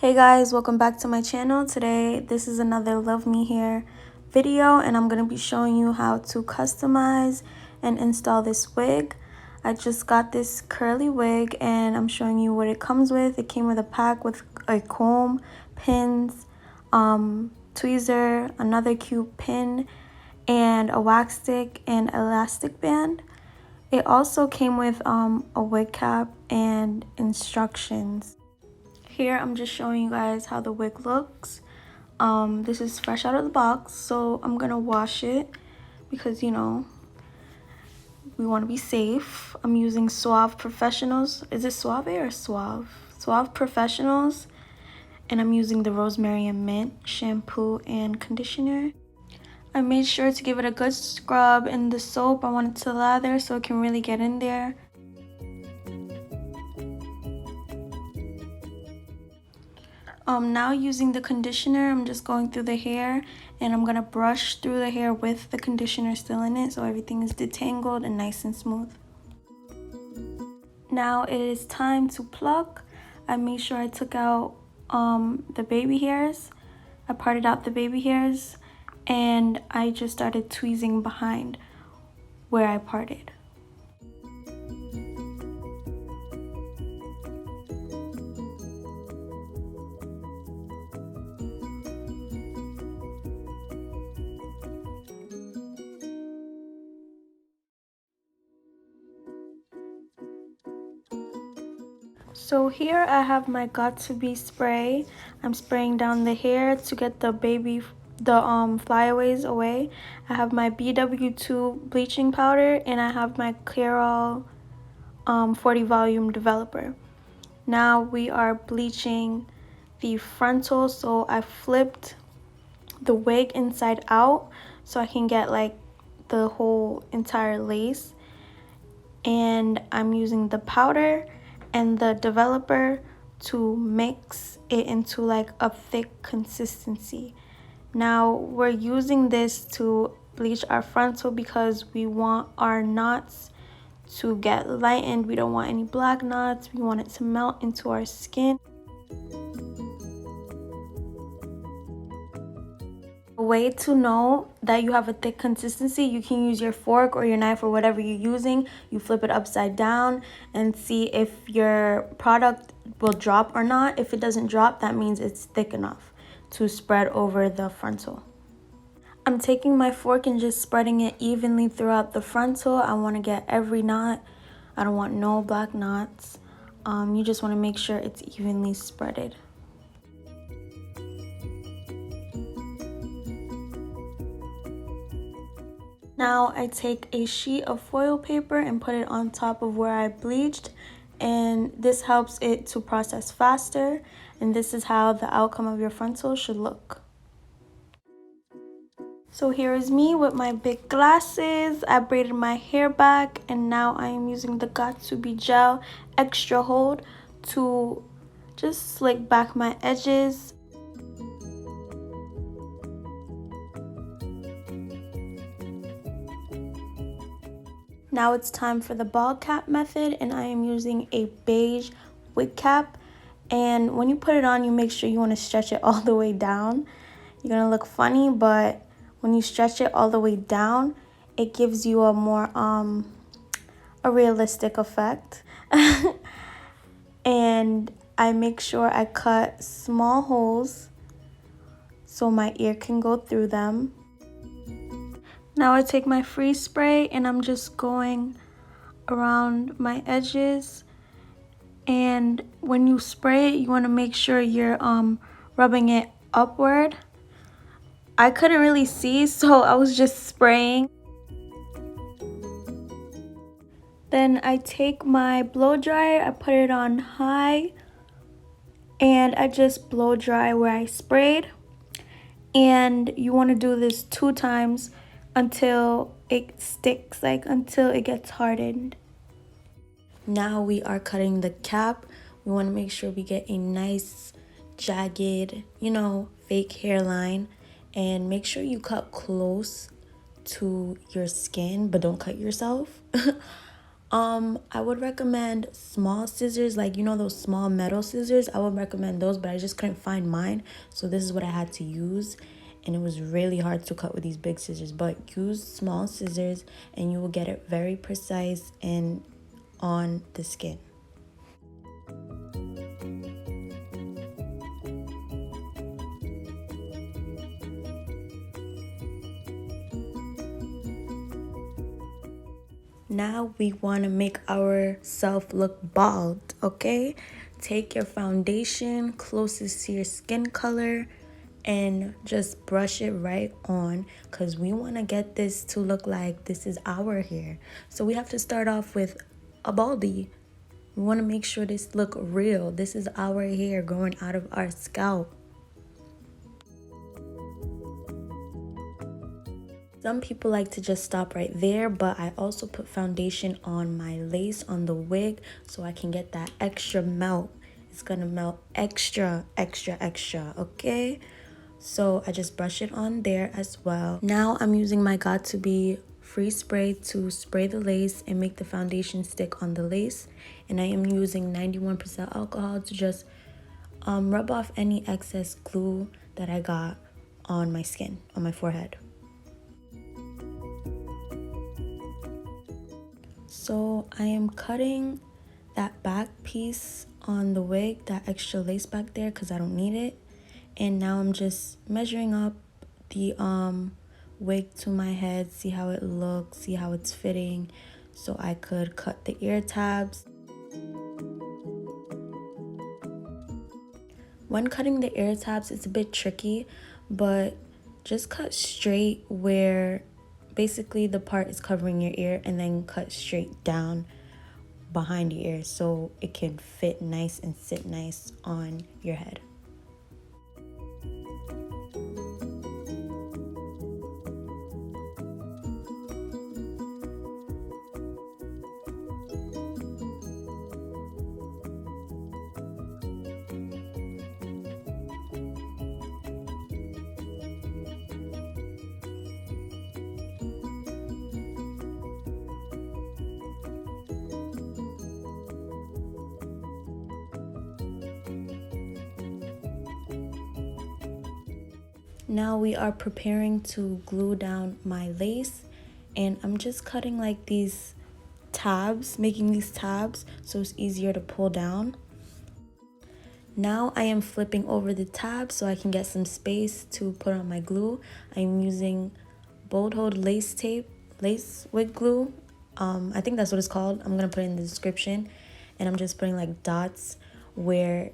Hey guys, welcome back to my channel. Today this is another Love Me Hair video and I'm going to be showing you how to customize and install this wig. I just got this curly wig and I'm showing you what it comes with. It came with a pack with a comb, pins, tweezer, another cute pin, and a wax stick and elastic band. It also came with a wig cap and instructions. Here I'm just showing you guys how the wig looks. This is fresh out of the box, so I'm gonna wash it because we want to be safe. I'm using Suave Professionals. Is it Suave or Suave? Suave Professionals, and I'm using the Rosemary and Mint shampoo and conditioner. I made sure to give it a good scrub in the soap. I want it to lather so it can really get in there. Now using the conditioner, I'm just going through the hair and I'm gonna brush through the hair with the conditioner still in it so everything is detangled and nice and smooth. Now it is time to pluck. I made sure I took out the baby hairs. I parted out the baby hairs and I just started tweezing behind where I parted. So here I have my Got To Be spray. I'm spraying down the hair to get the flyaways away. I have my BW2 bleaching powder and I have my Clairol 40 volume developer. Now we are bleaching the frontal, so I flipped the wig inside out so I can get like the whole entire lace, and I'm using the powder and the developer to mix it into like a thick consistency. Now we're using this to bleach our frontal because we want our knots to get lightened. We don't want any black knots. We want it to melt into our skin. A way to know that you have a thick consistency, you can use your fork or your knife or whatever you're using. You flip it upside down and see if your product will drop or not. If it doesn't drop, that means it's thick enough to spread over the frontal. I'm taking my fork and just spreading it evenly throughout the frontal. I want to get every knot. I don't want no black knots. You just want to make sure it's evenly spreaded. Now I take a sheet of foil paper and put it on top of where I bleached, and this helps it to process faster, and this is how the outcome of your frontal should look. So here is me with my big glasses. I braided my hair back and now I am using the Got To Be gel extra hold to just slick back my edges. Now it's time for the ball cap method, and I am using a beige wig cap. And when you put it on, you make sure you want to stretch it all the way down. You're going to look funny, but when you stretch it all the way down, it gives you a more a realistic effect. And I make sure I cut small holes so my ear can go through them. Now I take my freeze spray and I'm just going around my edges, and when you spray it, you want to make sure you're rubbing it upward. I couldn't really see, so I was just spraying. Then I take my blow dryer, I put it on high, and I just blow dry where I sprayed. And you want to do this 2 times until it sticks, like until it gets hardened. Now we are cutting the cap. We want to make sure we get a nice jagged, fake hairline, and make sure you cut close to your skin, but don't cut yourself. I would recommend small scissors, like you know those small metal scissors. I would recommend those, but I just couldn't find mine, so this is what I had to use, and it was really hard to cut with these big scissors. But use small scissors and you will get it very precise and on the skin. Now we want to make ourselves look bald, okay? Take your foundation closest to your skin color and just brush it right on, because we want to get this to look like this is our hair. So we have to start off with a baldy. We want to make sure this look real. This is our hair growing out of our scalp. Some people like to just stop right there, but I also put foundation on my lace on the wig so I can get that extra melt. It's gonna melt extra, okay? So I just brush it on there as well. Now I'm using my Got To Be free spray to spray the lace and make the foundation stick on the lace. And I am using 91% alcohol to just rub off any excess glue that I got on my skin, on my forehead. So I am cutting that back piece on the wig, that extra lace back there, because I don't need it. And now I'm just measuring up the wig to my head, see how it looks, see how it's fitting, so I could cut the ear tabs. When cutting the ear tabs, it's a bit tricky, but just cut straight where basically the part is covering your ear, and then cut straight down behind your ear so it can fit nice and sit nice on your head. Now we are preparing to glue down my lace, and I'm just cutting like these tabs, making these tabs so it's easier to pull down. Now I am flipping over the tab so I can get some space to put on my glue. I'm using Bold Hold lace tape, lace wig glue. I think that's what it's called. I'm gonna put it in the description, and I'm just putting like dots where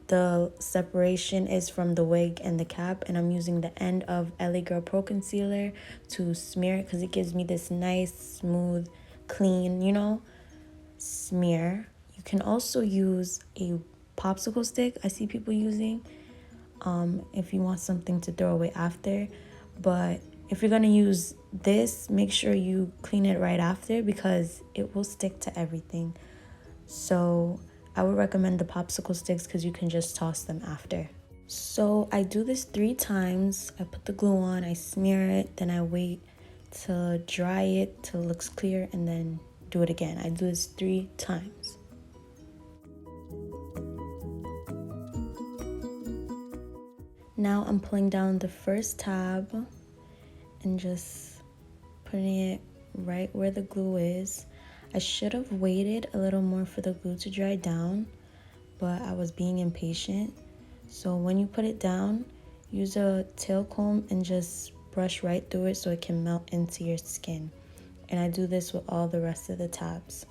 the separation is from the wig and the cap, and I'm using the end of LA Girl Pro Concealer to smear it because it gives me this nice, smooth, clean, you know, smear. You can also use a popsicle stick I see people using if you want something to throw away after, but if you're gonna use this, make sure you clean it right after because it will stick to everything. So I would recommend the popsicle sticks because you can just toss them after. So I do this 3 times. I put the glue on, I smear it, then I wait to dry it till it looks clear, and then do it again. I do this 3 times. Now I'm pulling down the first tab and just putting it right where the glue is. I should have waited a little more for the glue to dry down, but I was being impatient. So when you put it down, use a tail comb and just brush right through it so it can melt into your skin. And I do this with all the rest of the tabs.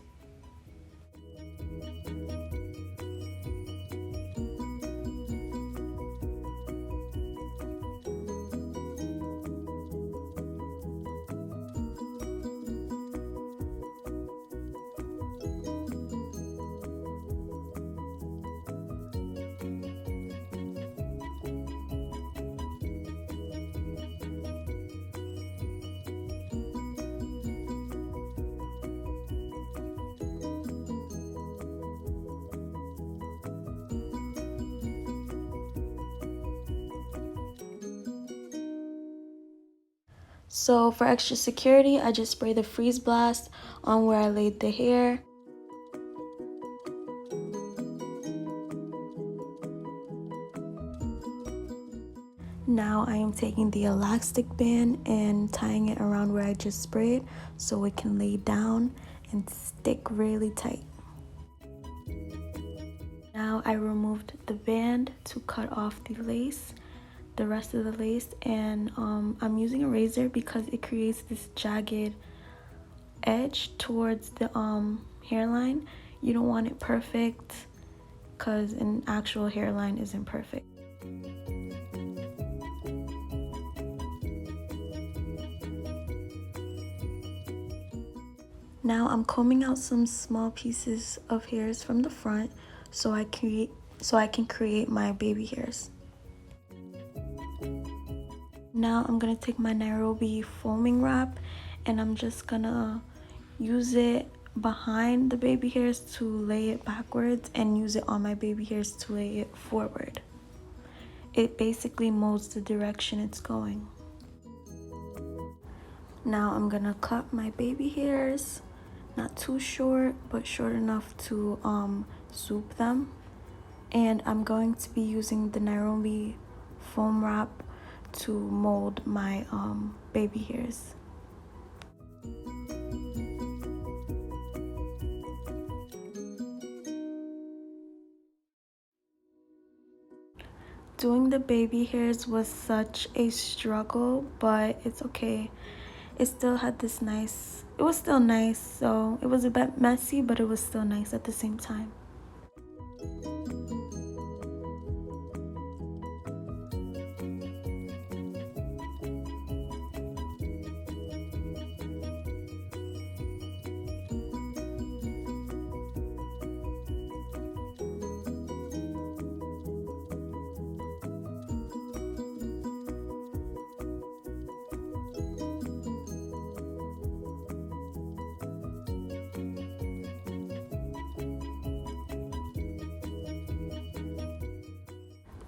So for extra security, I just spray the freeze blast on where I laid the hair. Now I am taking the elastic band and tying it around where I just sprayed so it can lay down and stick really tight. Now I removed the band to cut off the rest of the lace, and I'm using a razor because it creates this jagged edge towards the hairline. You don't want it perfect because an actual hairline isn't perfect. Now I'm combing out some small pieces of hairs from the front so I can create my baby hairs. Now I'm gonna take my Nairobi foaming wrap and I'm just gonna use it behind the baby hairs to lay it backwards and use it on my baby hairs to lay it forward. It basically molds the direction it's going. Now I'm gonna cut my baby hairs, not too short but short enough to swoop them, and I'm going to be using the Nairobi foam wrap to mold my baby hairs. Doing the baby hairs was such a struggle, but it's okay. It still had this nice, it was still nice, so it was a bit messy, but it was still nice at the same time.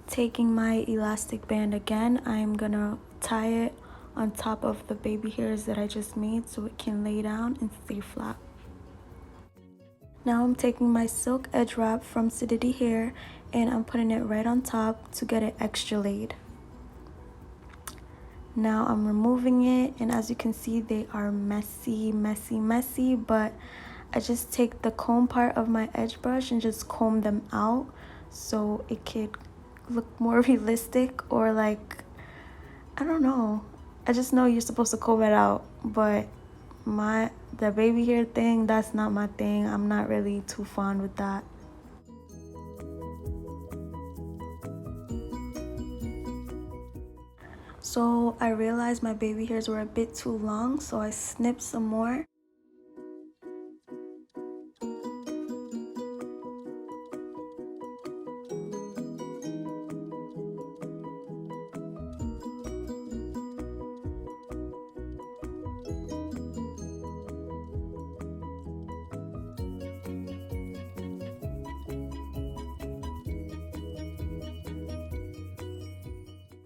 Taking my elastic band again, I'm gonna tie it on top of the baby hairs that I just made so it can lay down and stay flat. Now I'm taking my silk edge wrap from Sidity Hair and I'm putting it right on top to get it extra laid. Now I'm removing it, and as you can see they are messy, but I just take the comb part of my edge brush and just comb them out so it could look more realistic, or like, I don't know, I just know you're supposed to comb it out, but the baby hair thing, that's not my thing. I'm not really too fond with that. So I realized my baby hairs were a bit too long, so I snipped some more.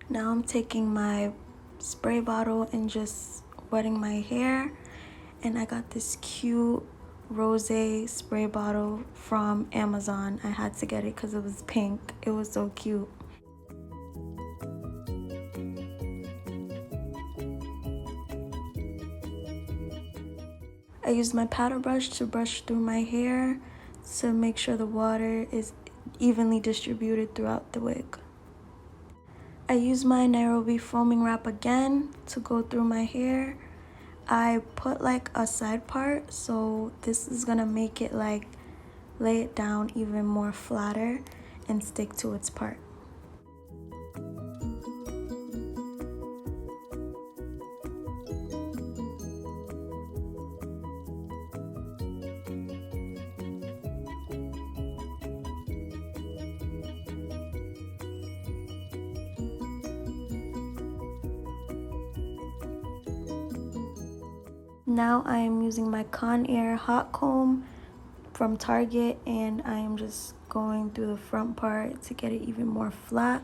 Now I'm taking my spray bottle and just wetting my hair, and I got this cute rose spray bottle from Amazon. I had to get it because it was pink. It was so cute. I used my paddle brush to brush through my hair to make sure the water is evenly distributed throughout the wig. I used my Nairobi foaming wrap again to go through my hair. I put like a side part, so this is gonna make it like lay it down even more flatter and stick to its part. Now I am using my Conair hot comb from Target, and I am just going through the front part to get it even more flat.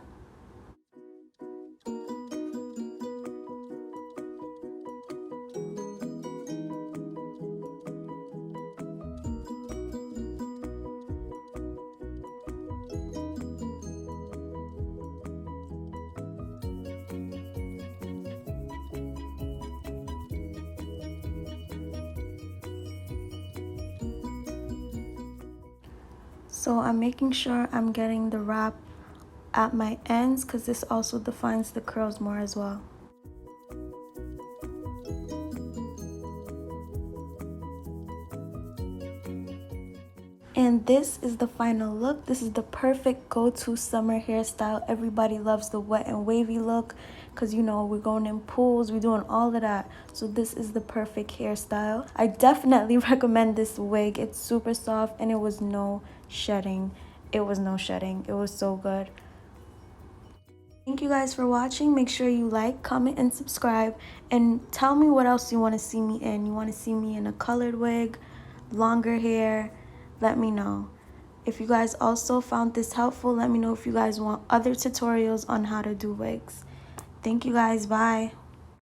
So I'm making sure I'm getting the wrap at my ends because this also defines the curls more as well. And this is the final look. This is the perfect go-to summer hairstyle. Everybody loves the wet and wavy look because, you know, we're going in pools, we're doing all of that. So this is the perfect hairstyle. I definitely recommend this wig. It's super soft and it was no shedding. It was no shedding. It was so good. Thank you guys for watching. Make sure you like, comment, and subscribe. And tell me what else you want to see me in. You want to see me in a colored wig, longer hair? Let me know. If you guys also found this helpful, let me know if you guys want other tutorials on how to do wigs. Thank you guys. Bye.